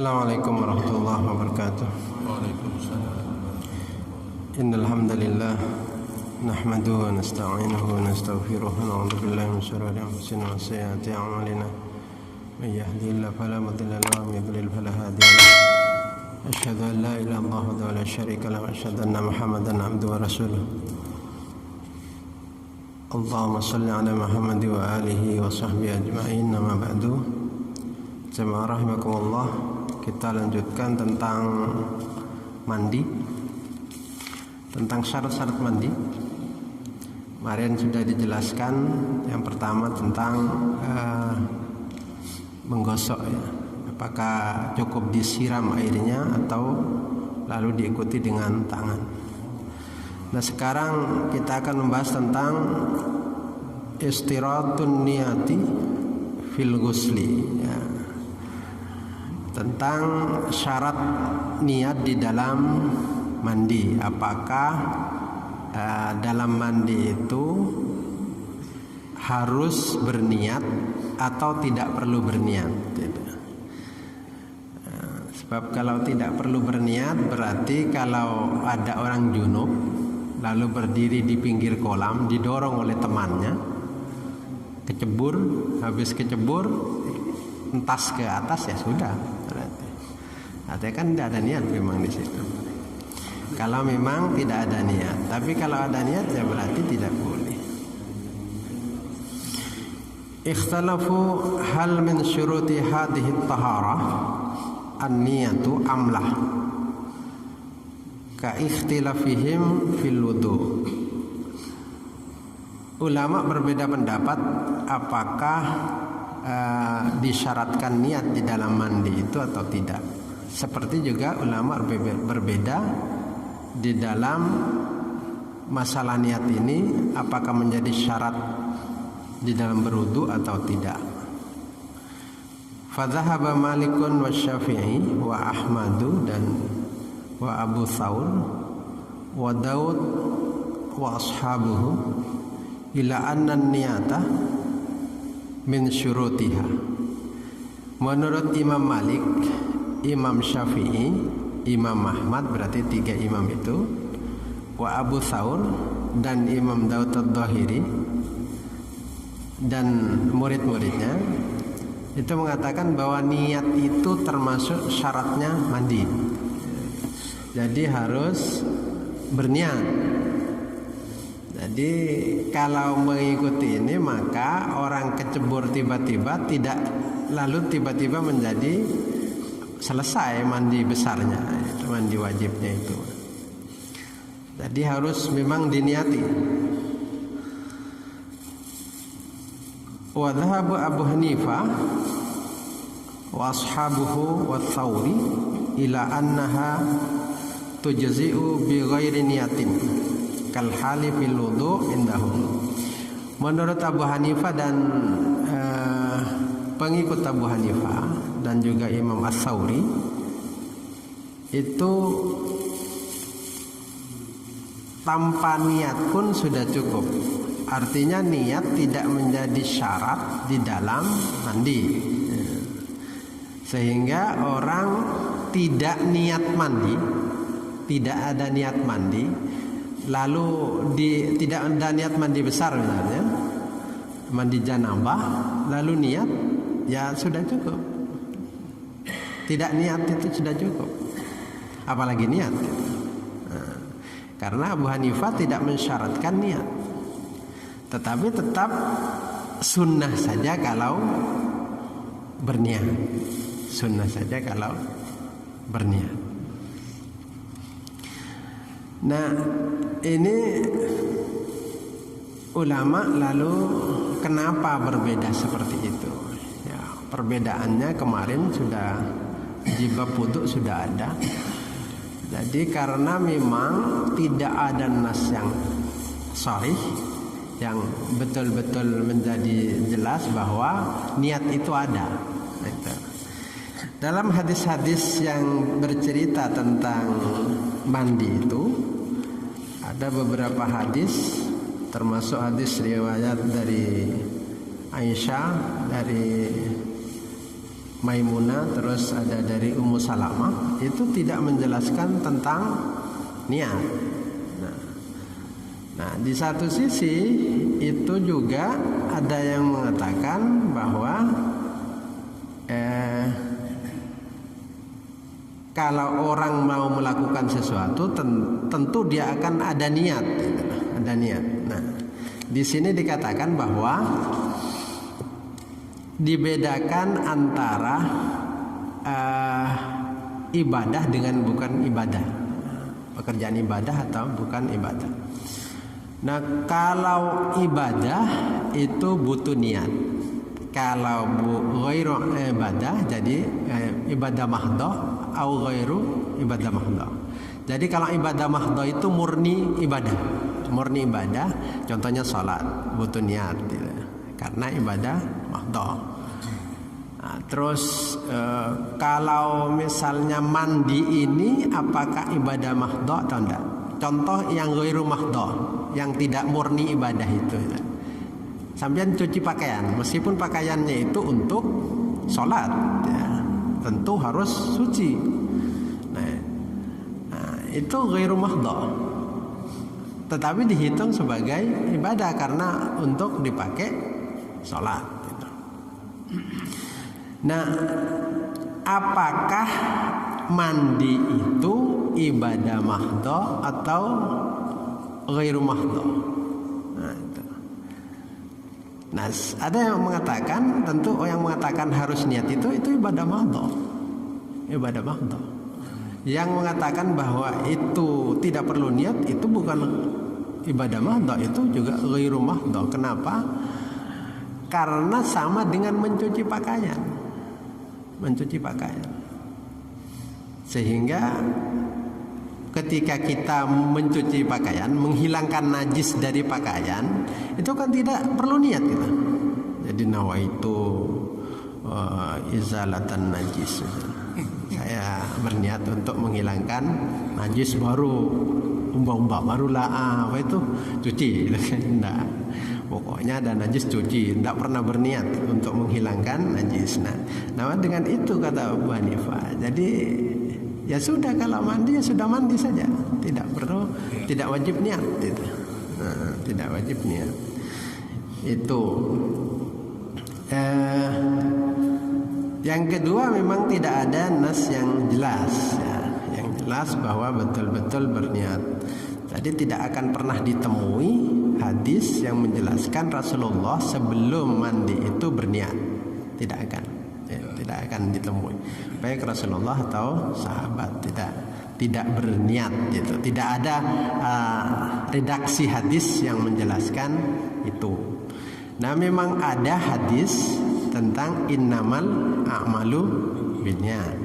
Assalamualaikum warahmatullahi wabarakatuh. Waalaikumsalam. Innal hamdalillah nahmaduhu wa nasta'inuhu wa nastaghfiruh wa na'udzu billahi min shururi anfusina wa sayyiati a'malina. May yahdihillahu fala mudilla lahu wa may yudlil fala hadiya lahu. Asyhadu an la ilaha illallah wa la syarika lahu wa asyhadu anna Muhammadan abduhu wa rasuluh. Allahumma shalli ala Muhammad wa alihi wa sahbihi ajma'in. Amma ba'du. Jemaah rahimakumullah, kita lanjutkan tentang mandi, tentang syarat-syarat mandi. Kemarin sudah dijelaskan yang pertama tentang menggosok ya. Apakah cukup disiram airnya atau lalu diikuti dengan tangan. Nah sekarang kita akan membahas tentang istiratun niyati fil ghusli ya. Tentang syarat niat di dalam mandi. Apakah dalam mandi itu harus berniat atau tidak perlu berniat gitu. Sebab kalau tidak perlu berniat berarti kalau ada orang junub lalu berdiri di pinggir kolam didorong oleh temannya, kecebur, habis kecebur entas ke atas ya sudah berarti. Artinya kan tidak ada niat memang di situ. Kalau memang tidak ada niat, tapi kalau ada niat ya berarti tidak boleh. Ikhtalafu hal min syuruti hadhihi taharah an-niyatu amlah ka ikhtilafihim fil wudu. Ulama berbeda pendapat apakah disyaratkan niat di dalam mandi itu atau tidak. Seperti juga ulama berbeda di dalam masalah niat ini, apakah menjadi syarat di dalam berwudu atau tidak. Fadhahaba Malikun wa Syafi'i wa Ahmadu dan wa Abu Thawr wa Daud wa ashabuhu ila anna niyata min syurutiha. Menurut Imam Malik, Imam Syafi'i, Imam Ahmad, berarti tiga imam itu, wa Abu Thawr dan Imam Daud ad-Dhahiri dan murid-muridnya itu mengatakan bahwa niat itu termasuk syaratnya mandi. Jadi harus berniat. Jadi kalau mengikuti ini maka orang kecebur tiba-tiba tidak lalu tiba-tiba menjadi selesai mandi besarnya, itu mandi wajibnya itu. Jadi harus memang diniati. Wa dhahabu Abu Hanifah wa ashabuhu wa Thawri ila annaha tujzi'u bi ghairi niyatin kal hali fil wudu indahum. Menurut Abu Hanifah dan pengikut Abu Hanifah dan juga Imam As-Sawri itu tanpa niat pun sudah cukup. Artinya niat tidak menjadi syarat di dalam mandi. Sehingga orang tidak niat mandi, tidak ada niat mandi, lalu tidak ada niat mandi besar misalnya, mandi janabah, lalu niat, ya sudah cukup. Tidak niat itu sudah cukup. Apalagi niat gitu. Nah, karena Abu Hanifah tidak mensyaratkan niat. Tetapi tetap sunnah saja kalau berniat. Sunnah saja kalau berniat. Nah, ini ulama lalu kenapa berbeda seperti itu? Ya, perbedaannya kemarin sudah di bab wudu sudah ada. Jadi karena memang tidak ada nas yang sahih yang betul-betul menjadi jelas bahwa niat itu ada. Dalam hadis-hadis yang bercerita tentang mandi itu ada beberapa hadis, termasuk hadis riwayat dari Aisyah, dari Maimunah, terus ada dari Ummu Salamah, itu tidak menjelaskan tentang niat. Nah, di satu sisi itu juga ada yang mengatakan bahwa kalau orang mau melakukan sesuatu tentu dia akan ada niat, ada niat. Nah, di sini dikatakan bahwa dibedakan antara ibadah dengan bukan ibadah, pekerjaan ibadah atau bukan ibadah. Nah, kalau ibadah itu butuh niat. Kalau ghairu ibadah jadi ibadah mahdhah atau ghairu ibadah mahdhah. Jadi kalau ibadah mahdhah itu murni ibadah. Murni ibadah, contohnya salat butuh niat gitu. Karena ibadah mahdhah. Nah, terus kalau misalnya mandi ini apakah ibadah mahdhah atau enggak? Contoh yang ghairu mahdhah, yang tidak murni ibadah itu. Sampean cuci pakaian, meskipun pakaiannya itu untuk sholat, ya, tentu harus suci. Nah, itu ghairu mahdhah, tetapi dihitung sebagai ibadah karena untuk dipakai sholat. Gitu. Nah, apakah mandi itu ibadah mahdhah atau ghairu mahdhah? Nah, itu. Nah, ada yang mengatakan, tentu yang mengatakan harus niat itu ibadah mahdhah. Ibadah mahdhah. Yang mengatakan bahwa itu tidak perlu niat itu bukan ibadah mahdhah, itu juga ghairu mahdhah. Kenapa? Karena sama dengan mencuci pakaian. Mencuci pakaian. Sehingga ketika kita mencuci pakaian, menghilangkan najis dari pakaian, itu kan tidak perlu niat kita. Jadi nawaitu izalatan najis. Saya berniat untuk menghilangkan najis, baru umba-umba, barulah apa itu cuci. Enggak. Pokoknya ada najis cuci, tidak pernah berniat untuk menghilangkan najis. Nah, dengan itu kata Abu Hanifah. Jadi ya sudah, kalau mandi ya sudah mandi saja, tidak perlu, tidak wajib niat gitu. Nah, tidak wajib niat itu. Yang kedua, memang tidak ada nas yang jelas, ya, yang jelas bahwa betul-betul berniat. Jadi tidak akan pernah ditemui hadis yang menjelaskan Rasulullah sebelum mandi itu berniat, tidak akan. Tidak akan ditemui, baik Rasulullah atau sahabat tidak berniat gitu. Tidak ada redaksi hadis yang menjelaskan itu. Nah, memang ada hadis tentang innamal a'malu binniyat.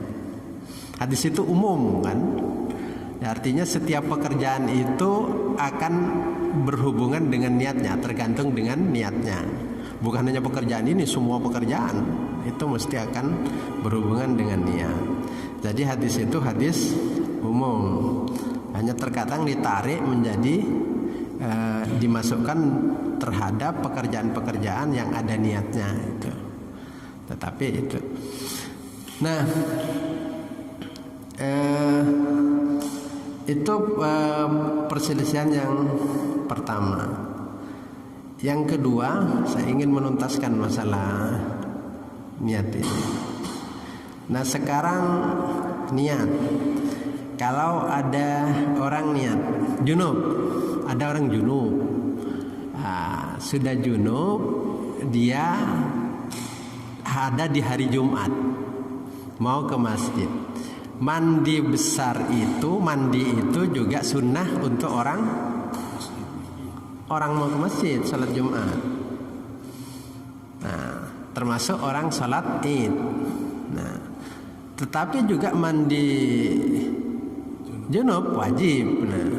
Hadis itu umum kan, artinya setiap pekerjaan itu akan berhubungan dengan niatnya, tergantung dengan niatnya. Bukan hanya pekerjaan ini, semua pekerjaan itu mesti akan berhubungan dengan niat. Jadi hadis itu hadis umum, hanya terkadang ditarik menjadi dimasukkan terhadap pekerjaan-pekerjaan yang ada niatnya itu. Tetapi itu. Nah, itu perselisihan yang pertama. Yang kedua, saya ingin menuntaskan masalah niat ini. Nah, sekarang niat. Kalau ada orang niat junub, ada orang junub, sudah junub, dia ada di hari Jumat, mau ke masjid. Mandi besar itu, mandi itu juga sunnah untuk orang mau ke masjid salat Jumat. Nah, termasuk orang salat Id. Nah, tetapi juga mandi junub wajib. Nah,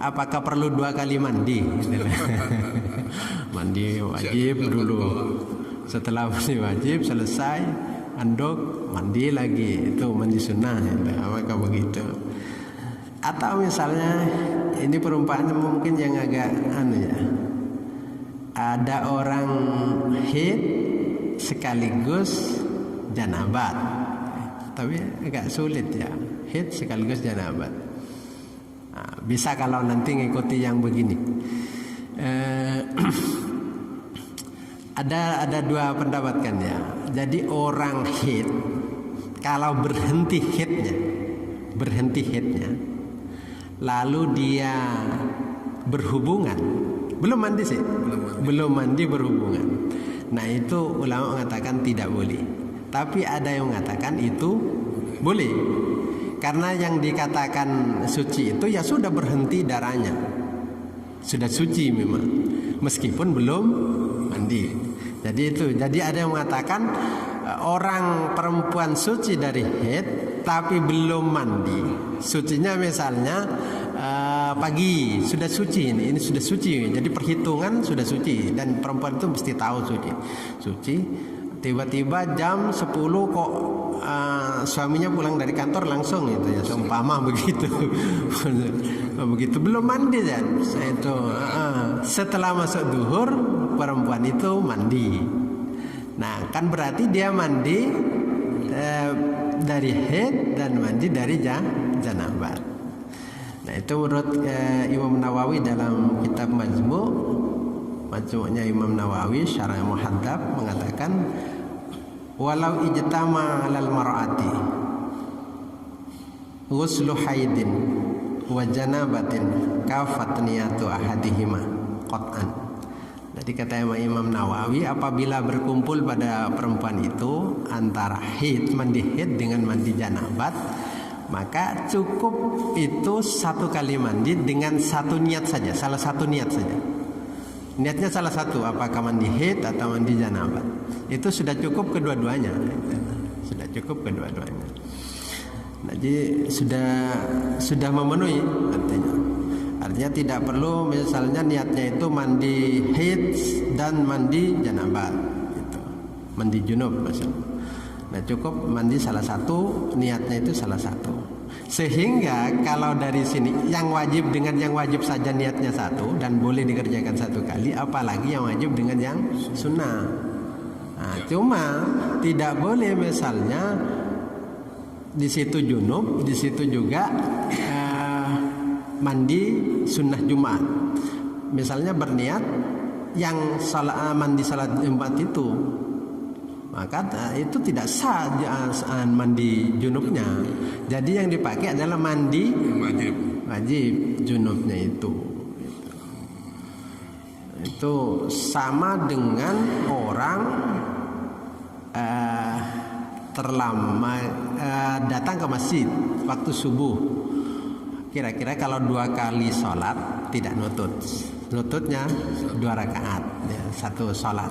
apakah perlu 2 kali mandi? Mandi wajib dulu. Setelah mandi wajib selesai, anduk, mandi lagi. Itu mandi sunnah. Apakah begitu? Atau misalnya ini perumpamaan mungkin yang agak ya. Ada orang haid sekaligus janabat. Tapi agak sulit ya, haid sekaligus janabat. Bisa kalau nanti ngikuti yang begini. Ada dua pendapat kan ya. Jadi orang haid kalau berhenti haidnya, lalu dia berhubungan, belum mandi berhubungan. Nah itu ulama mengatakan tidak boleh. Tapi ada yang mengatakan itu boleh. Karena yang dikatakan suci itu ya sudah berhenti darahnya, sudah suci memang, meskipun belum mandi. Jadi ada yang mengatakan orang perempuan suci dari haid tapi belum mandi. Sucinya misalnya pagi sudah suci, ini sudah suci. Jadi perhitungan sudah suci dan perempuan itu mesti tahu suci. Tiba-tiba jam 10 kok suaminya pulang dari kantor langsung itu ya, seumpama begitu. Begitu belum mandi ya. Setelah masuk duhur perempuan itu mandi. Nah, kan berarti dia mandi dari haid dan mandi dari janabat. Nah, itu menurut Imam Nawawi dalam kitab Majmu'-nya Imam Nawawi Syarah Muhadzab mengatakan walau ijtama 'alal mar'ati ghuslu haidin wa janabatin kafat niyatu ahadihima qat'an. Jadi kata Imam Nawawi, apabila berkumpul pada perempuan itu antara mandi haid dengan mandi janabat, maka cukup itu satu kali mandi dengan satu niat saja, salah satu niat saja. Niatnya salah satu, apakah mandi haid atau mandi janabat. Itu sudah cukup kedua-duanya. Sudah cukup kedua-duanya. Nah, jadi sudah memenuhi artinya. Artinya tidak perlu misalnya niatnya itu mandi haid dan mandi janabat gitu. Mandi junub maksudnya. Nah, cukup mandi salah satu, niatnya itu salah satu. Sehingga kalau dari sini yang wajib dengan yang wajib saja niatnya satu dan boleh dikerjakan satu kali, apalagi yang wajib dengan yang sunnah. Nah, cuma tidak boleh misalnya di situ junub, di situ juga mandi sunnah Jumat. Misalnya berniat yang mandi salat Jumat itu, maka itu tidak sah mandi junubnya. Jadi yang dipakai adalah mandi wajib junubnya itu. Itu sama dengan orang datang ke masjid waktu subuh. Kira-kira kalau 2 kali sholat tidak nututnya 2 rakaat ya, 1 sholat.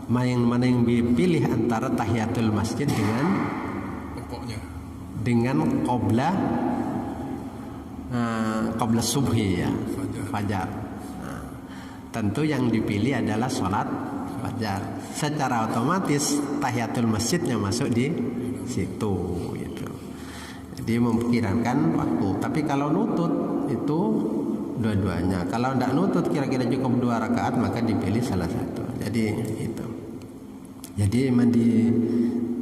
Mana yang dipilih antara tahiyatul masjid dengan qobla subhi ya, fajar. Nah, tentu yang dipilih adalah sholat fajar. Secara otomatis tahiyatul masjidnya masuk di situ gitu. Jadi memperkirakan waktu. Tapi kalau nutut itu dua-duanya. Kalau tidak nutut kira-kira cukup 2 rakaat maka dipilih salah satu. Jadi itu. Jadi mandi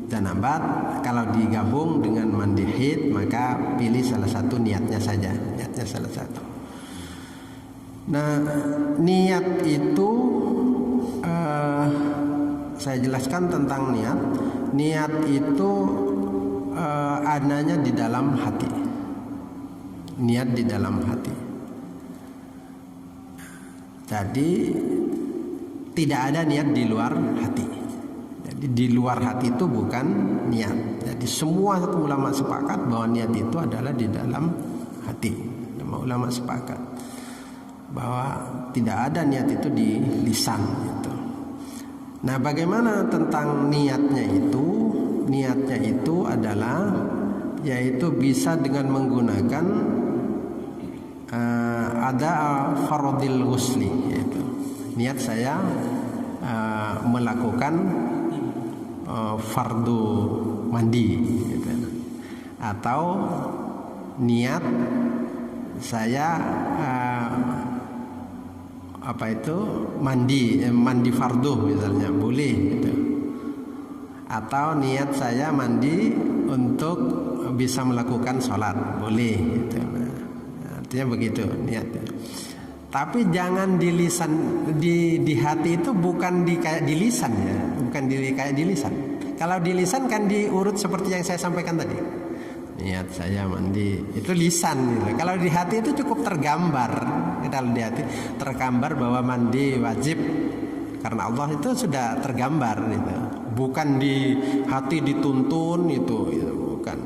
janabat kalau digabung dengan mandi haid maka pilih salah satu, niatnya saja, niatnya salah satu. Nah, niat itu saya jelaskan tentang niat. Niat itu adanya di dalam hati. Niat di dalam hati. Jadi tidak ada niat di luar hati. Jadi di luar hati itu bukan niat. Jadi semua ulama sepakat bahwa niat itu adalah di dalam hati. Semua ulama sepakat bahwa tidak ada niat itu di lisan gitu. Nah, bagaimana tentang niatnya itu? Niatnya itu adalah yaitu bisa dengan menggunakan ada fardil ghusli, yaitu niat saya melakukan fardu mandi gitu. Atau niat saya mandi fardu misalnya boleh gitu. Atau niat saya mandi untuk bisa melakukan sholat, boleh gitu. Artinya begitu niatnya. Tapi jangan di lisan, di hati itu bukan kayak di lisan ya, bukan kayak di lisan. Kalau di lisan kan diurut seperti yang saya sampaikan tadi. Niat saya mandi itu lisan gitu. Kalau di hati itu cukup tergambar. Kalau di hati tergambar bahwa mandi wajib karena Allah, itu sudah tergambar gitu. Bukan di hati dituntun itu bukan.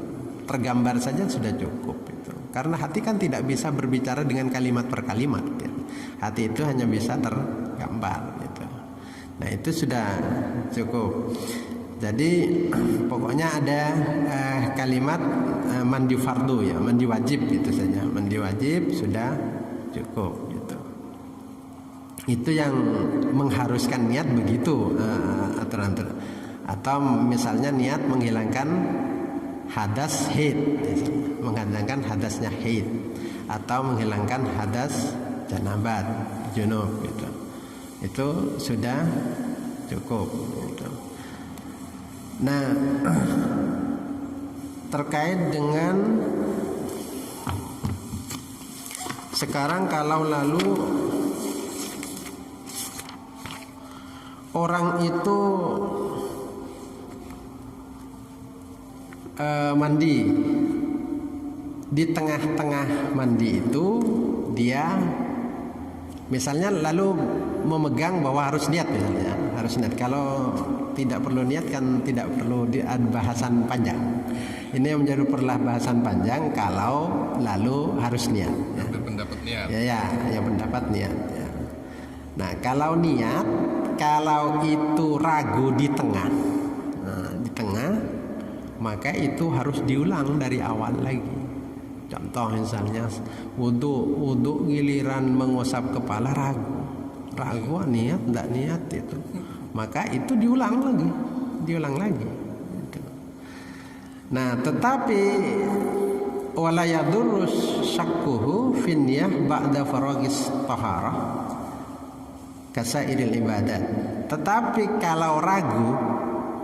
Tergambar saja sudah cukup itu. Karena hati kan tidak bisa berbicara dengan kalimat per kalimat gitu. Hati itu hanya bisa tergambar gitu. Nah, itu sudah cukup. Jadi pokoknya ada kalimat mandi fardu ya, mandi wajib itu saja. Mandi wajib sudah cukup gitu. Itu yang mengharuskan niat begitu aturan. Atau misalnya niat menghilangkan hadas haid, menghilangkan hadasnya haid, atau menghilangkan hadas janabat, junub gitu. Itu sudah cukup gitu. Nah, terkait dengan sekarang kalau lalu orang itu mandi, di tengah-tengah mandi itu dia misalnya lalu memegang bahwa harus niat misalnya, harus niat. Kalau tidak perlu niat kan tidak perlu bahasan panjang. Ini yang menjadi bahasan panjang kalau lalu harus niat. Ya. Pendapat niat. Ya, yang pendapat niat. Ya. Nah, kalau niat, kalau itu ragu di tengah, maka itu harus diulang dari awal lagi. Contoh misalnya wudhu giliran mengusap kepala ragu niat enggak niat itu, maka itu diulang lagi. Nah, tetapi wala yadurrus syakkuhu fin niyah ba'da faragis taharah kasairil ibadat. Tetapi kalau ragu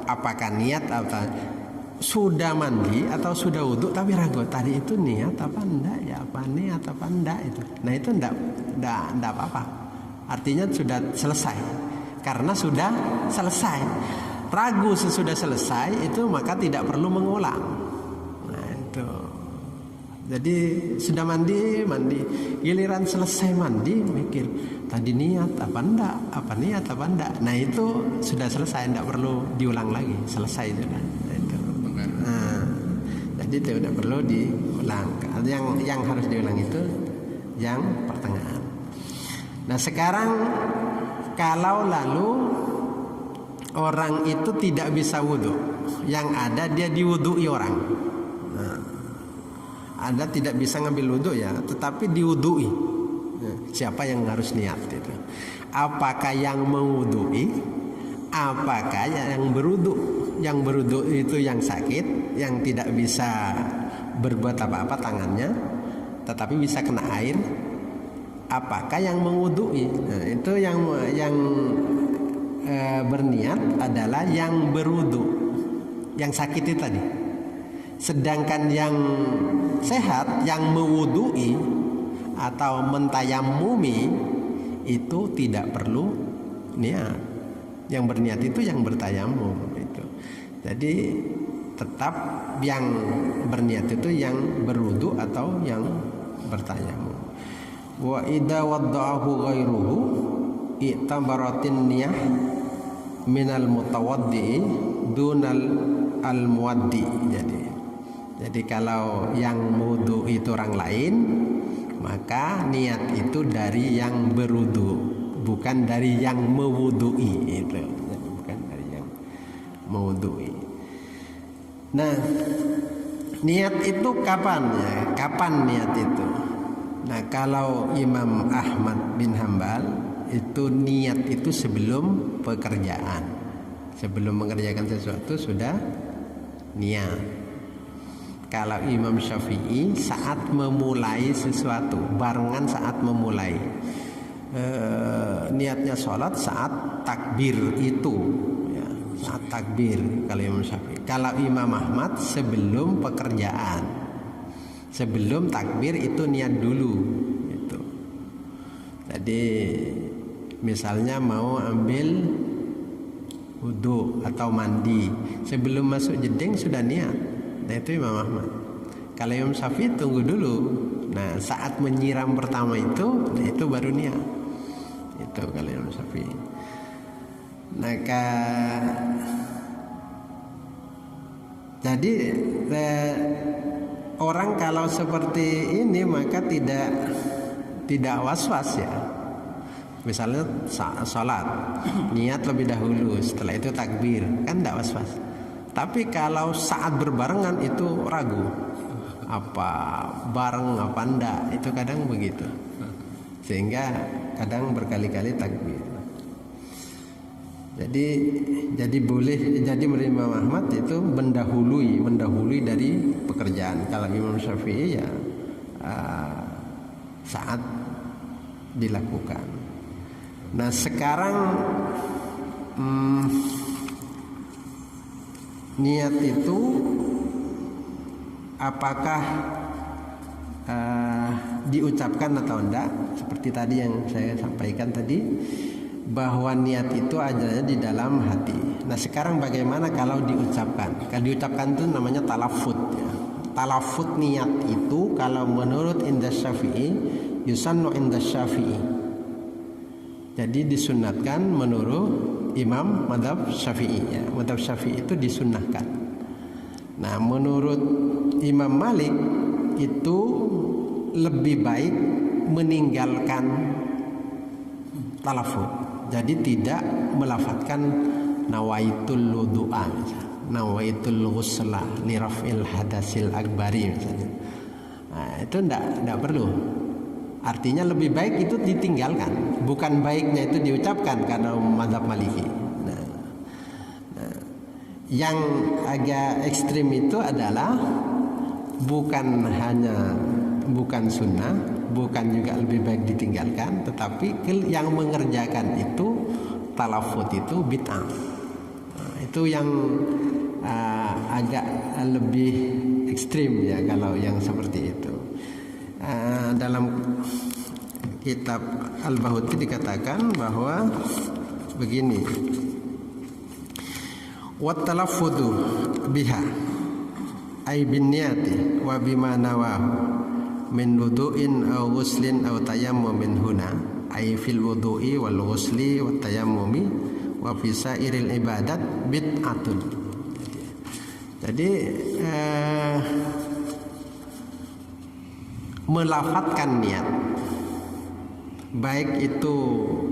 apakah niat atau sudah mandi atau sudah wudhu tapi ragu tadi itu niat apa enggak ya, apa niat apa enggak itu. Nah, itu enggak apa-apa. Artinya sudah selesai. Karena sudah selesai. Ragu sesudah selesai itu maka tidak perlu mengulang. Nah, itu. Jadi sudah mandi, giliran selesai mandi mikir tadi niat apa enggak, apa niat apa enggak. Nah, itu sudah selesai, enggak perlu diulang lagi, selesai sudah. Jadi tidak perlu diulang. Yang harus diulang itu yang pertengahan. Nah, sekarang kalau lalu orang itu tidak bisa wudhu, yang ada dia diwudhui orang. Nah, ada tidak bisa ngambil wudhu ya, tetapi diwudhui. Siapa yang harus niat itu? Apakah yang mewudhui? Apakah yang berwudhu? Yang berwudhu itu yang sakit, yang tidak bisa berbuat apa-apa tangannya, tetapi bisa kena air. Apakah yang mewudhui? Nah, itu yang berniat adalah yang berwudhu, yang sakit itu tadi. Sedangkan yang sehat, yang mewudhui atau mentayamumi itu tidak perlu niat. Yang berniat itu yang bertayamum itu. Jadi tetap yang berniat itu yang berwudu atau yang bertayamum. Wa idza wadda'ahu ghairuhu i'tabaratin niyah minal mutawaddi dunal al-muwaddi. Jadi kalau yang wudu itu orang lain, maka niat itu dari yang berwudu, bukan dari yang mewudui itu. Bukan dari yang mewudui. Nah, niat itu kapan ya? Kapan niat itu? Nah, kalau Imam Ahmad bin Hambal itu niat itu sebelum pekerjaan, sebelum mengerjakan sesuatu sudah niat. Kalau Imam Syafi'i saat memulai sesuatu, barengan saat memulai. Niatnya sholat saat takbir itu ya. saat takbir kalau Imam Syafi'i. Kalau Imam Ahmad sebelum pekerjaan, sebelum takbir itu niat dulu itu. Jadi misalnya mau ambil wudu atau mandi, sebelum masuk jeding sudah niat. Nah itu Imam Ahmad. Kalau Imam Syafi'i tunggu dulu. Nah saat menyiram pertama itu, nah itu baru niat. Itu kalau Imam Syafi'i. Maka jadi orang kalau seperti ini maka tidak was-was ya. Misalnya sholat, niat lebih dahulu, setelah itu takbir, kan tidak was-was. Tapi kalau saat berbarengan itu ragu, apa bareng apa enggak, itu kadang begitu. Sehingga kadang berkali-kali takbir. Jadi boleh, jadi Imam Ahmad itu mendahului dari pekerjaan. Kalau Imam Syafi'i ya saat dilakukan. Nah sekarang niat itu apakah diucapkan atau enggak? Seperti tadi yang saya sampaikan tadi, bahwa niat itu adanya di dalam hati. Nah sekarang bagaimana kalau diucapkan? Kalau diucapkan itu namanya talafut ya. Talafut niat itu kalau menurut Indah Syafi'i yusannu Indah Syafi'i. Jadi disunatkan menurut Imam Madhab Syafi'i ya. Madhab Syafi'i itu disunnahkan. Nah menurut Imam Malik itu lebih baik meninggalkan talafut. Jadi tidak melafadzkan nawaitul wudu'a, nawaitul ghusla li raf'il hadasil akbari misalnya. Nah, itu enggak perlu. Artinya lebih baik itu ditinggalkan, bukan baiknya itu diucapkan karena mazhab Maliki. Nah, yang agak ekstrim itu adalah bukan sunnah, bukan juga lebih baik ditinggalkan, tetapi yang mengerjakan itu talafut itu bid'ah. Nah, itu yang agak lebih ekstrim ya kalau yang seperti itu. Dalam kitab Al-Bahuti dikatakan bahwa begini, wat talaffudu biha ay bin niyati wa bima nawahu min wudu'in aw ghuslin aw tayammumin huna ay fil wudu'i wal ghusli wat tayammumi wa fi sairil ibadat bid'atun. Jadi melafadzkan niat baik itu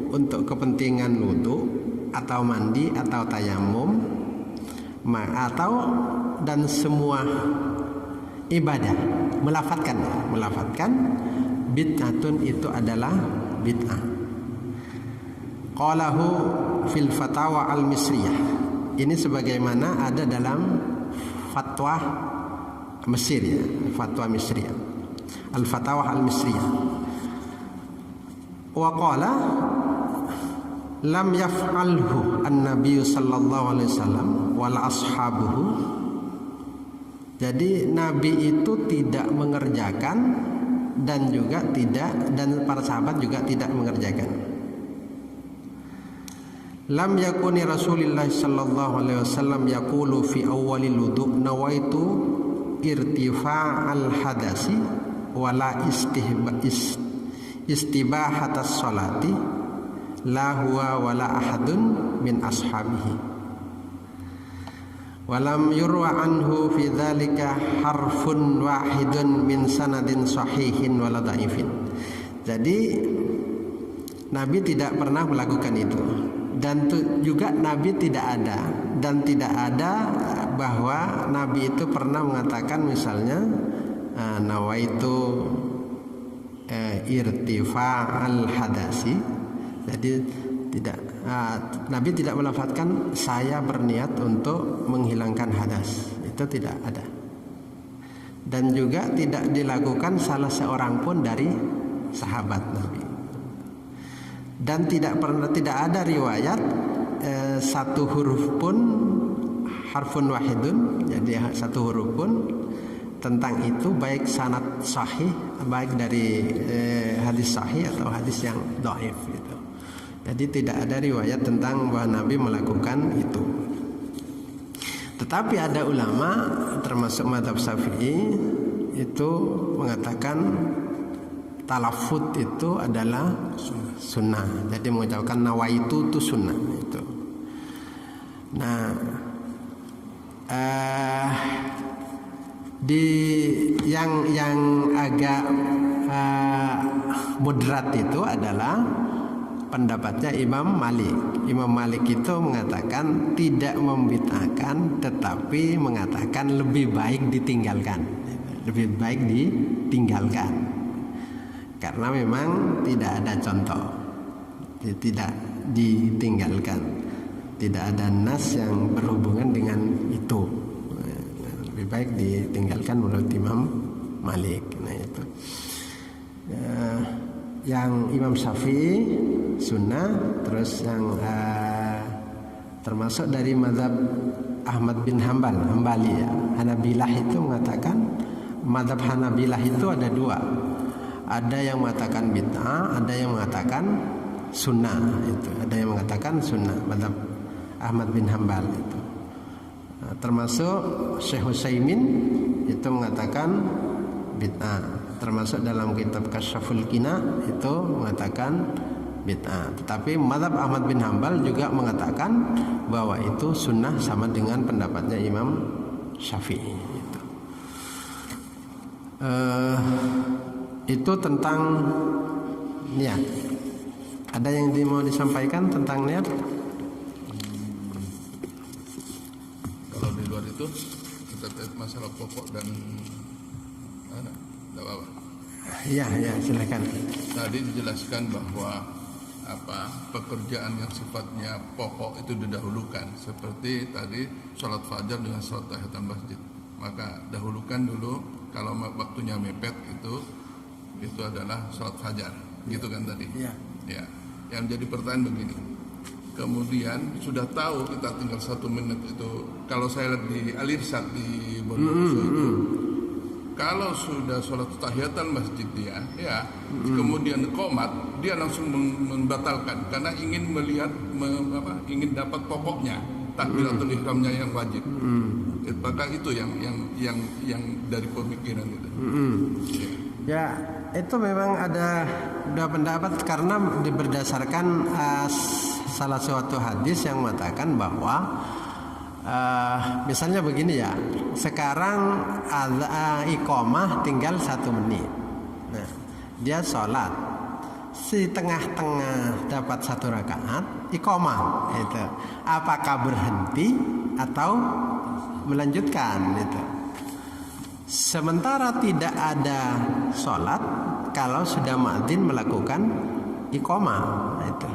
untuk kepentingan wudu atau mandi atau tayamum atau dan semua ibadah, melafadzkan bid'atun itu adalah bid'ah. Qalahu fil fatawa al-misriyah. Ini sebagaimana ada dalam fatwa Mesir ya, fatwa Misriyah. Al-Fatawa Al-Misriyah. Wa qala lam yaf'alhu an-nabiy sallallahu alaihi wasallam wal ashabuhu. Jadi Nabi itu tidak mengerjakan dan para sahabat juga tidak mengerjakan. Lam yakuni Rasulullah sallallahu alaihi wasallam yaqulu fi awwalil wudu' nawaitu irtifa'al hadasi wala istibahatas salati la huwa wala ahadun min ashabihi walam yurwa anhu fi dzalika harfun wahidun min sanadin sahihin wala dhaifin. Jadi Nabi tidak pernah melakukan itu, dan juga Nabi tidak ada bahwa Nabi itu pernah mengatakan misalnya nawaitu irtifa'al hadasi. Jadi Nabi tidak melafadzkan saya berniat untuk menghilangkan hadas. Itu tidak ada. Dan juga tidak dilakukan salah seorang pun dari sahabat Nabi. Dan tidak ada riwayat satu huruf pun harfun wahidun, jadi satu huruf pun tentang itu, baik sanad sahih, baik dari hadis sahih atau hadis yang dhaif gitu. Jadi tidak ada riwayat tentang bahwa Nabi melakukan itu. Tetapi ada ulama termasuk mazhab Syafi'i itu mengatakan talafut itu adalah sunnah. Jadi mengucapkan nawaitu itu sunnah itu. Nah, di yang agak moderat itu adalah pendapatnya Imam Malik. Imam Malik itu mengatakan tidak membid'ahkan, tetapi mengatakan lebih baik ditinggalkan. Lebih baik ditinggalkan. Karena memang tidak ada contoh. Tidak ditinggalkan. Tidak ada nas yang berhubungan dengan itu. Lebih baik ditinggalkan menurut Imam Malik. Nah itu. Yang Imam Syafi'i sunnah, terus yang termasuk dari mazhab Ahmad bin Hambali ya. Hanabilah itu mengatakan, mazhab Hanabilah itu ada dua. Ada yang mengatakan bid'ah, ada yang mengatakan sunnah itu. Ada yang mengatakan sunnah, mazhab Ahmad bin Hambal itu. Termasuk Syekh Utsaimin itu mengatakan bid'ah. Termasuk dalam kitab Kasyaful Qina itu mengatakan bid'ah. Tetapi mazhab Ahmad bin Hambal juga mengatakan bahwa itu sunnah, sama dengan pendapatnya Imam Syafi'i itu. Itu tentang niat. Ada yang mau disampaikan tentang niat? Kalau di luar itu terkait masalah pokok dan tidak apa-apa. Ya, silakan. Tadi dijelaskan bahwa pekerjaan yang sifatnya pokok itu didahulukan, seperti tadi sholat fajar dengan sholat tahiyatul masjid. Maka dahulukan dulu, kalau waktunya mepet itu adalah sholat fajar, gitu kan tadi. Ya. Yang jadi pertanyaan begini. Kemudian sudah tahu kita tinggal 1 menit itu. Kalau saya lihat di Al-Irsyad di Bondowoso itu, kalau sudah sholat tahiyatul masjid kemudian qomat, dia langsung membatalkan karena ingin melihat ingin dapat pokoknya takbiratul ihramnya yang wajib. Maka itu yang dari pemikiran itu. Ya, itu memang ada dua pendapat, karena berdasarkan salah suatu hadis yang mengatakan bahwa misalnya begini ya, sekarang iqamah tinggal 1 menit. Nah, dia sholat si tengah-tengah dapat 1 rakaat iqamah itu, apakah berhenti atau melanjutkan itu? Sementara tidak ada sholat kalau sudah muadzin melakukan iqamah itu,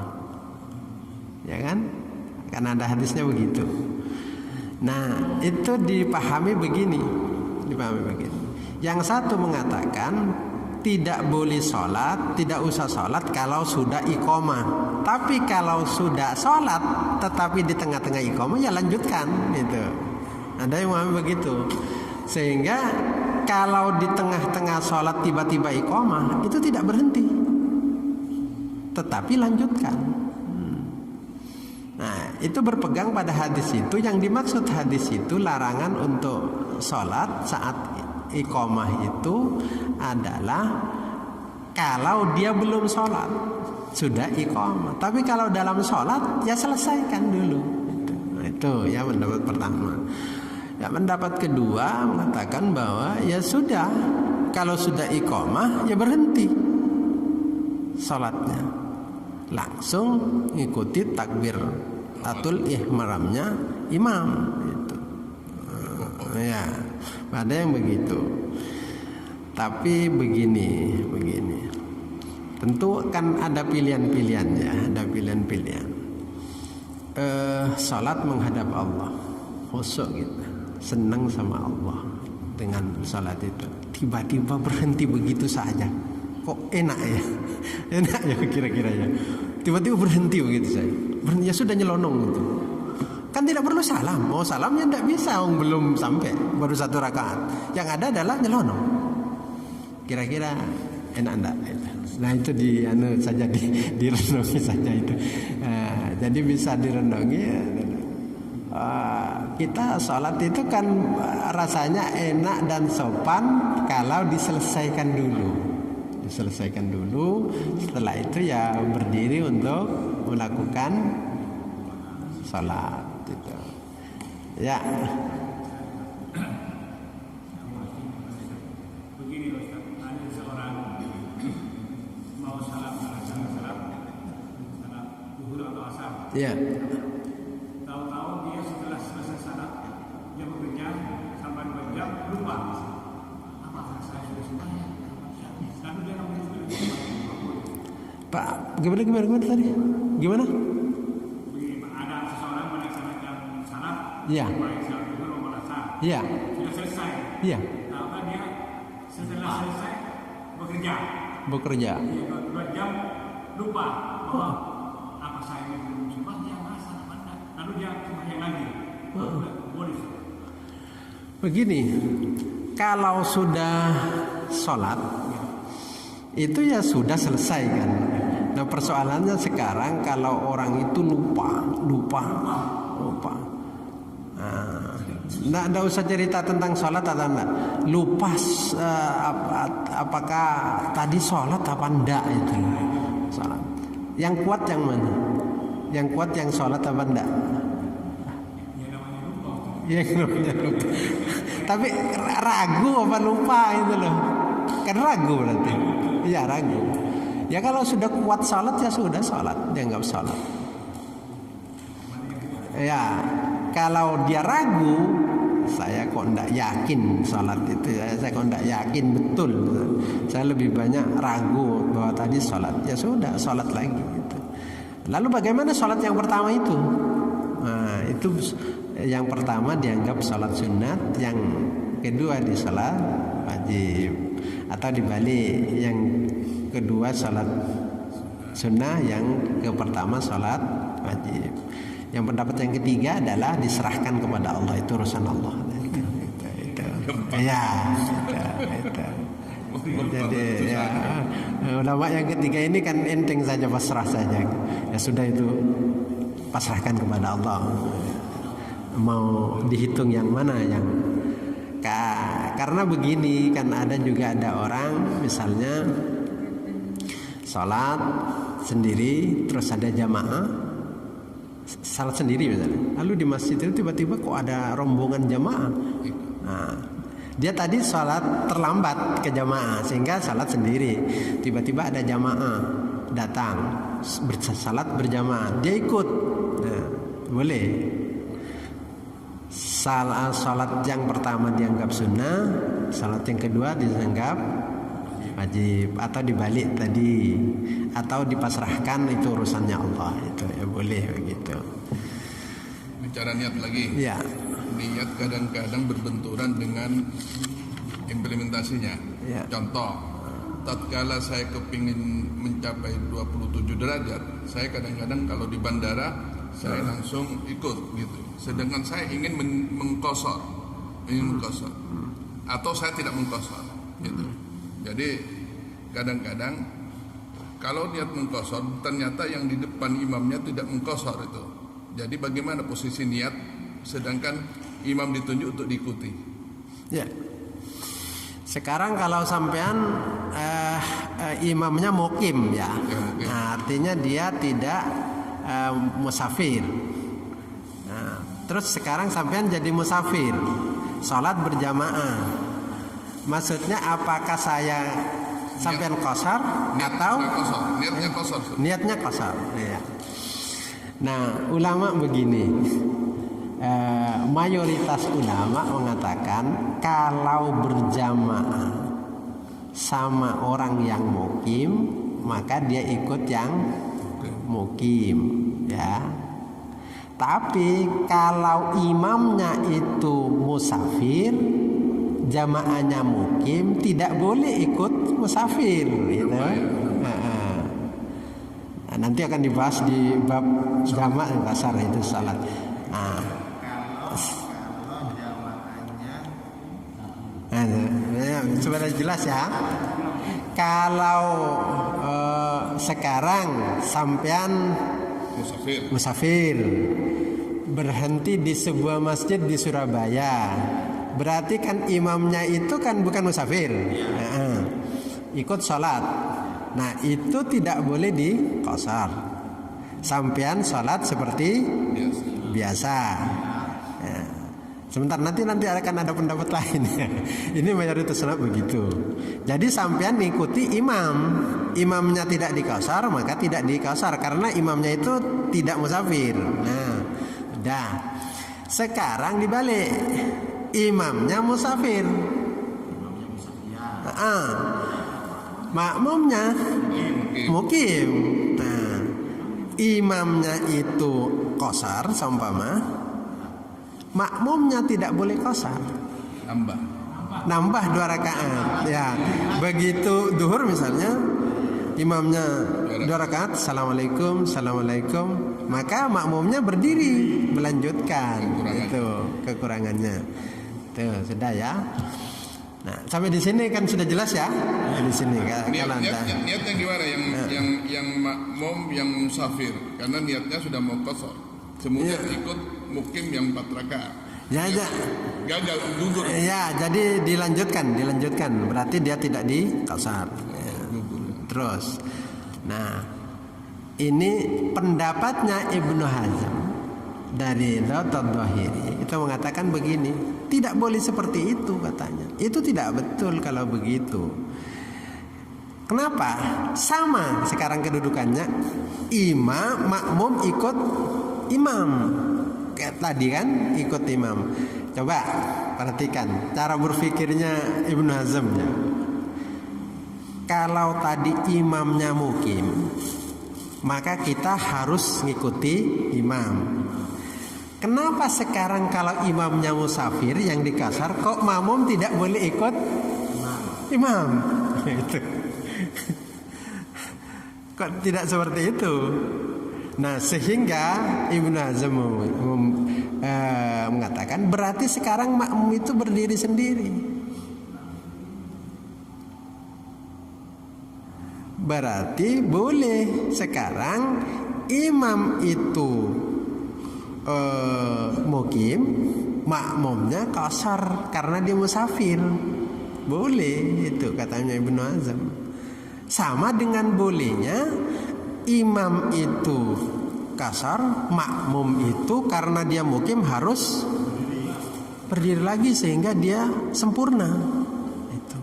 ya kan? Karena ada hadisnya begitu. Nah, itu dipahami begini. Yang satu mengatakan tidak boleh sholat, tidak usah sholat kalau sudah iqamah. Tapi kalau sudah sholat tetapi di tengah-tengah iqamah, ya lanjutkan gitu. Ada yang memahami begitu. Sehingga kalau di tengah-tengah sholat tiba-tiba iqamah, itu tidak berhenti, tetapi lanjutkan. Nah, itu berpegang pada hadis itu. Yang dimaksud hadis itu larangan untuk sholat saat iqamah itu adalah kalau dia belum sholat, sudah iqamah. Tapi kalau dalam sholat, ya selesaikan dulu. Nah, itu ya pendapat pertama. Ya, pendapat kedua mengatakan bahwa ya sudah, kalau sudah iqamah ya berhenti sholatnya, langsung ikuti takbiratul ihramnya imam itu. Ya, ada yang begitu. Tapi begini. Tentu kan ada pilihan-pilihannya, ada pilihan-pilihan. Salat menghadap Allah, khusyuk gitu, senang sama Allah dengan salat itu. Tiba-tiba berhenti begitu saja. Kok kok enak ya, enak ya kira-kira ya. Tiba-tiba berhenti begitu saya. Berhenti, ya sudah nyelonong gitu. Kan tidak perlu salam. Mau salam ya tidak bisa, belum sampai, baru 1 rakaat. Yang ada adalah nyelonong. Kira-kira enak enggak? Nah itu saja direnungi saja itu. Jadi bisa direnungi. Kita sholat itu kan rasanya enak dan sopan kalau diselesaikan dulu. Setelah itu ya berdiri untuk melakukan sholat itu. Ya. Begini Ustaz, ada seorang mau salat zuhur atau asar. Ya. Tahu-tahu dia setelah selesai salat dia bekerja sampai 2 jam lupa. Apakah saya sudah sembahyang? Lalu dia namanya Pak, gimana tadi? Gimana? Ada seseorang melaksanakan salat, Iya. baik salat zuhur maupun asar. Iya. Sudah selesai. Iya. Tahu dia setelah selesai bekerja. Bekerja. 2 jam lupa bahwa apa saya belum sembahyang asar apa enggak. Lalu dia sembahyang lagi. Boleh. Begini, kalau sudah sholat itu ya sudah selesai kan. Nah persoalannya sekarang kalau orang itu lupa. Nah, nggak usah cerita tentang sholat atau enggak. Lupa apakah tadi sholat apa enggak itu. Sholat. Yang kuat yang mana? Yang kuat yang sholat apa enggak? Yang namanya lupa. Tapi ragu apa lupa itu loh. Kan ragu berarti. Iya ragu. Ya kalau sudah kuat sholat ya sudah sholat, dianggap sholat. Ya kalau dia ragu, saya kok tidak yakin sholat itu. Saya kok tidak yakin betul. Saya lebih banyak ragu bahwa tadi sholat. Ya sudah sholat lagi. Gitu. Lalu bagaimana sholat yang pertama itu? Nah itu yang pertama dianggap sholat sunat, yang kedua di sholat wajib, atau dibalik yang kedua sholat sunnah, yang pertama sholat wajib. Yang pendapat yang ketiga adalah diserahkan kepada Allah, itu urusan Allah. Itu. Ya, itu. Jadi ya, ulama yang ketiga ini kan enteng saja, pasrah saja. Ya sudah itu pasrahkan kepada Allah. Mau dihitung yang mana yang karena begini kan ada orang misalnya sholat sendiri terus ada jamaah, salat sendiri misalnya, lalu di masjid itu tiba-tiba kok ada rombongan jamaah. Nah, dia tadi sholat terlambat ke jamaah sehingga salat sendiri, tiba-tiba ada jamaah datang salat berjamaah, dia ikut. Nah, boleh. Salat yang pertama dianggap sunnah, salat yang kedua dianggap wajib, atau dibalik tadi, atau dipasrahkan, itu urusannya Allah, itu ya boleh begitu. Bicara niat lagi. Ya. Niat kadang-kadang berbenturan dengan implementasinya. Ya. Contoh, tatkala saya kepingin mencapai 27 derajat, saya kadang-kadang kalau di bandara saya langsung ikut gitu. Sedangkan saya ingin mengkosor, atau saya tidak mengkosor gitu. Jadi kadang-kadang kalau niat mengkosor, ternyata yang di depan imamnya tidak mengkosor itu. Jadi bagaimana posisi niat sedangkan imam ditunjuk untuk diikuti? Ya. Sekarang kalau sampean imamnya mukim ya, mukim. Nah, artinya dia tidak musafir. Nah, terus sekarang sampean jadi musafir, sholat berjamaah. Maksudnya apakah saya sampean kosor atau niatnya kosor? Ya. Nah, ulama begini. Mayoritas ulama mengatakan kalau berjamaah sama orang yang mukim, maka dia ikut yang mukim, ya. Tapi kalau imamnya itu musafir, jamaahnya mukim tidak boleh ikut musafir gitu. Nah, nanti akan dibahas di bab jamak dan kasar itu salat. Nah, sudah jelas ya. Kalau sekarang sampean musafir berhenti di sebuah masjid di Surabaya, berarti kan imamnya itu kan bukan musafir, ikut sholat. Nah itu tidak boleh diqasar. Sampean sholat seperti biasa. Sebentar nanti akan ada pendapat lain ya. Ini mayoritas salat begitu. Jadi sampean mengikuti imamnya tidak dikasar maka tidak dikasar karena imamnya itu tidak musafir. Nah, udah. Sekarang dibalik, imamnya musafir. Makmumnya mukim. Nah, imamnya itu qasar seumpama, makmumnya tidak boleh qasar. Nambah 2 rakaat. Ya, begitu duhur misalnya, imamnya 2 rakaat, assalamualaikum, maka makmumnya berdiri melanjutkan. Itu kekurangannya. Tuh, sudah ya. Nah, sampai di sini kan sudah jelas ya. Di sini niatnya gimana yang makmum yang musafir karena niatnya sudah mau qasar. Semuanya ikut mukim yang 4 rakaat. Gagal gugur. Ya, jadi dilanjutkan. Berarti dia tidak diqasar. Ya. Terus. Nah, ini pendapatnya Ibnu Hazm dari Ad-Dhahiri itu mengatakan begini, tidak boleh seperti itu katanya. Itu tidak betul kalau begitu. Kenapa? Sama sekarang kedudukannya, imam makmum ikut imam. Kayak tadi kan ikut imam. Coba perhatikan cara berpikirnya Ibnu Hazm ya. Kalau tadi imamnya mukim, maka kita harus ngikuti imam. Kenapa sekarang kalau imamnya musafir yang dikasar kok makmum tidak boleh ikut imam? Itu. Kok tidak seperti itu? Nah, sehingga Ibnu Hazm mengatakan berarti sekarang makmum itu berdiri sendiri. Berarti boleh sekarang imam itu mukim, makmumnya qasar karena dia musafir. Boleh itu katanya Ibnu Hazm. Sama dengan bolehnya imam itu qasar, makmum itu karena dia mukim harus berdiri lagi sehingga dia sempurna. Itu.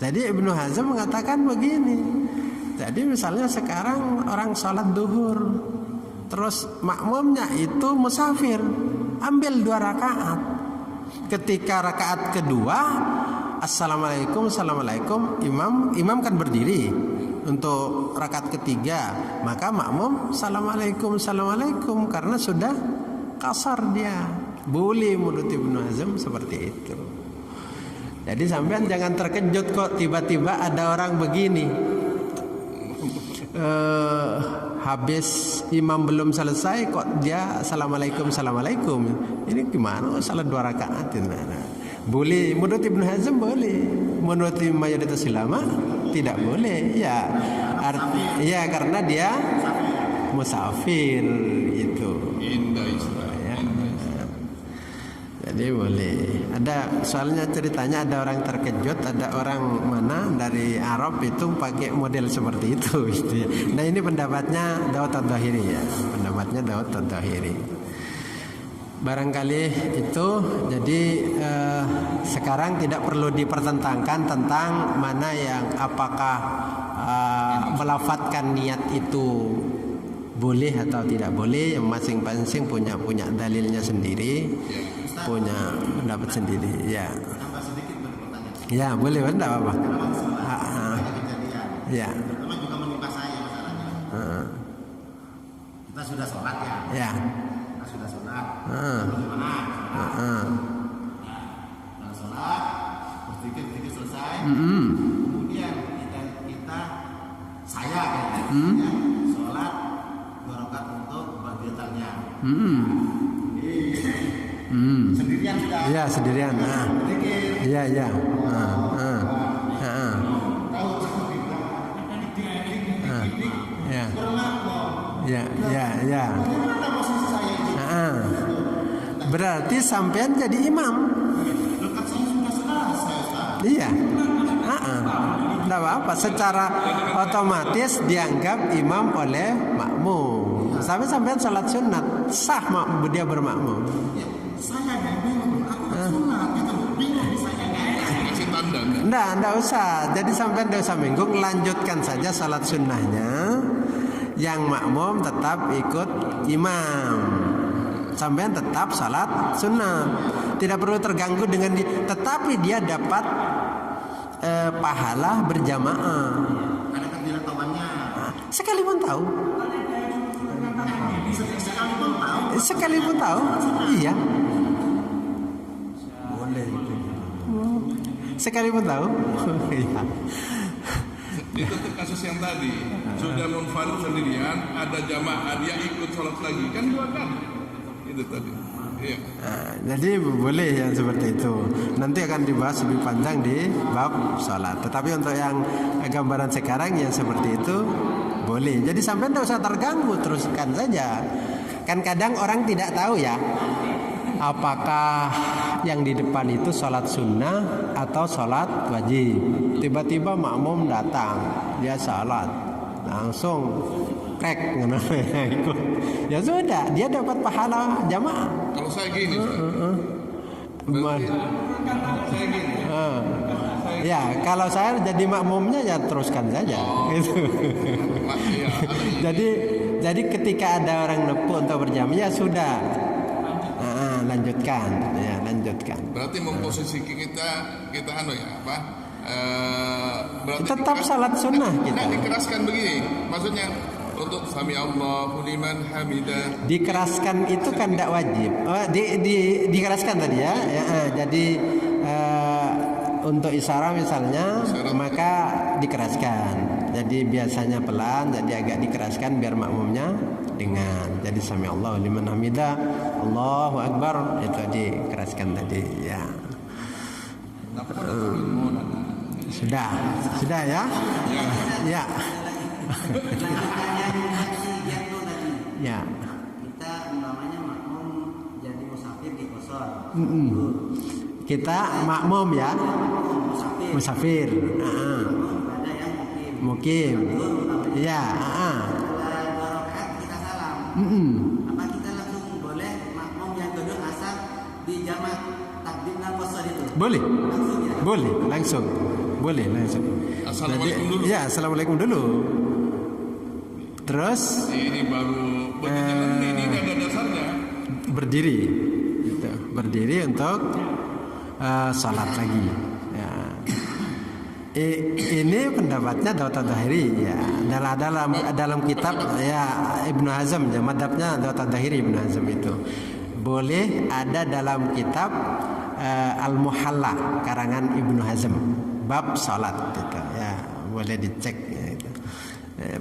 Jadi Ibnu Hazm mengatakan begini. Jadi misalnya sekarang orang sholat duhur, terus makmumnya itu musafir, ambil 2 rakaat. Ketika rakaat kedua, assalamualaikum, imam kan berdiri. Untuk rakaat ketiga, maka makmum assalamualaikum karena sudah qasar dia. Boleh menurut Ibnu Hazm seperti itu. Jadi sampean jangan terkejut kok tiba-tiba ada orang begini. Habis imam belum selesai kok dia assalamualaikum. Ini gimana? Salat 2 rakaat. Boleh menurut Ibnu Hazm boleh, menurut mayoritas ulama tidak boleh. Ya, karena dia musafir itu. Ya. Jadi boleh. Ada soalnya ceritanya ada orang terkejut, ada orang mana dari Arab itu pakai model seperti itu gitu ya. Nah, ini pendapatnya Daud Ad-Dhahiri ya. Pendapatnya Daud Ad-Dhahiri. Barangkali itu jadi sekarang tidak perlu dipertentangkan tentang mana yang apakah melafatkan niat itu boleh atau tidak boleh. Masing-masing punya dalilnya sendiri, punya pendapat sendiri. Ya, ya boleh, tidak apa-apa. Ya. Juga menimpa saya masalahnya. Kita sudah sholat ya. Ya. Kita sudah sholat. Bagaimana? Sholat. Kemudian saya kayaknya sholat 2 rakaat untuk ba'diyahnya. Sendirian sudah. Iya, sendirian. Iya, iya. Ya. Berarti sampean jadi imam. Iya. Tidak apa-apa. Secara otomatis dianggap imam oleh makmum. Sampean sholat sunat, sah dia bermakmum. Saya bingung. Aku sunat, itu bingung saya. Kasih tanda. Enggak usah. Jadi sampean tidak usah bingung, lanjutkan saja salat sunnahnya. Yang makmum tetap ikut imam. Sampean tetap salat sunnah. Tidak perlu terganggu dengan tetapi dia dapat pahala berjamaah. Ada kebilang kawannya. Sekalipun tahu. Sekalipun tahu. Sekalipun tahu. Iya. Boleh itu. Sekalipun tahu. Iya. Itu kasus yang tadi sudah munfarid sendirian, ada jamaah dia ikut sholat lagi, kan 2 kali. Itu tadi. Iya. Jadi boleh yang seperti itu. Nanti akan dibahas lebih panjang di bab sholat. Tetapi untuk yang gambaran sekarang yang seperti itu boleh. Jadi sampai tidak usah terganggu, teruskan saja. Kan kadang orang tidak tahu ya, apakah yang di depan itu sholat sunnah atau sholat wajib. Tiba-tiba makmum datang, dia sholat, langsung krek ikut. Ya sudah, dia dapat pahala jamaah. Kalau saya gini, saya gini. Ya, kalau saya jadi makmumnya ya teruskan saja. Gitu. Jadi ketika ada orang nepuk untuk berjamaah ya sudah. Lanjutkan. Berarti memposisi kita berarti tetap salat sunnah kita. Nah, dikeraskan begini, maksudnya untuk sami Allahu liman hamidah. Dikeraskan itu kan tidak wajib. Dikeraskan tadi ya. Jadi untuk isyarat misalnya maka dikeraskan. Jadi biasanya pelan, jadi agak dikeraskan biar makmumnya dengar. Jadi sami Allahu liman hamidah, Allahu akbar, itu dikeraskan tadi ya. Sudah ya? Ya. Ya. Kita umpamanya makmum jadi musafir di kosor. Kita makmum ya. Musafir. Ada yang Mukim. Iya. Setelah 2 rakaat kita salam. Apa kita langsung boleh makmum yang duduk asal di jamak takdim dan kosor itu? Boleh. Langsung ya? Boleh langsung. Assalamualaikum dulu. Ya, assalamualaikum dulu. Terus Ini baru ini ada dasarnya. berdiri, gitu. Berdiri untuk salat lagi. Ya. Ini pendapatnya Daud Ad-Dhahiri ya. Dalam kitab ya Ibnu Hazm, ya, madhabnya Daud Ad-Dhahiri Ibnu Hazm itu. Boleh ada dalam kitab Al-Muhalla karangan Ibnu Hazm bab salat gitu ya. Boleh dicek ya, gitu.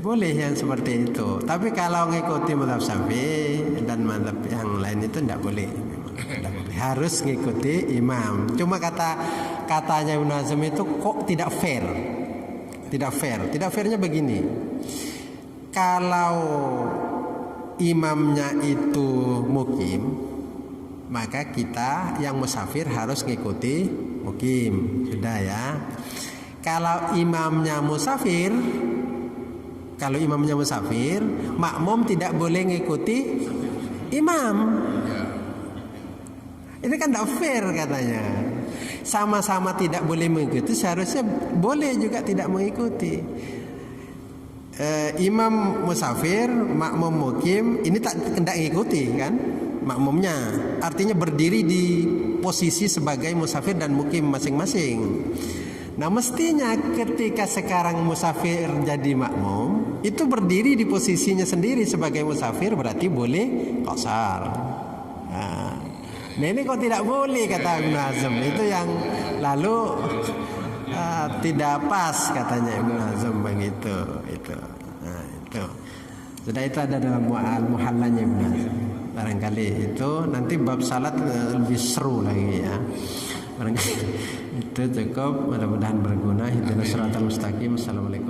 Boleh yang seperti itu. Tapi kalau ngikuti mazhab Syafi'i dan mazhab yang lain itu tidak boleh. Tidak boleh. Harus ngikuti imam. Cuma katanya Ibnu Hazm itu kok tidak fair. Tidak fair. Tidak fairnya begini. Kalau imamnya itu mukim, maka kita yang musafir harus ngikuti mukim. Sudah ya. Kalau imamnya musafir, makmum tidak boleh ngikuti imam. Ini kan tidak fair katanya. Sama-sama tidak boleh mengikuti, seharusnya boleh juga tidak mengikuti. Imam musafir, makmum mukim, ini tidak ngikuti kan makmumnya. Artinya berdiri di posisi sebagai musafir dan mukim masing-masing. Nah mestinya ketika sekarang musafir jadi makmum, itu berdiri di posisinya sendiri sebagai musafir, berarti boleh qasar. Nah ini kok tidak boleh kata Ibnu Hazm. Itu yang lalu Tidak pas katanya Ibnu Hazm begitu itu. Nah, itu. Sudah itu ada dalam Al-Muhallanya Ibnu Hazm. Barangkali itu nanti bab salat lebih seru lagi ya. Barangkali itu cukup, mudah-mudahan berguna. Ihdinas siratal mustaqim. Assalamualaikum.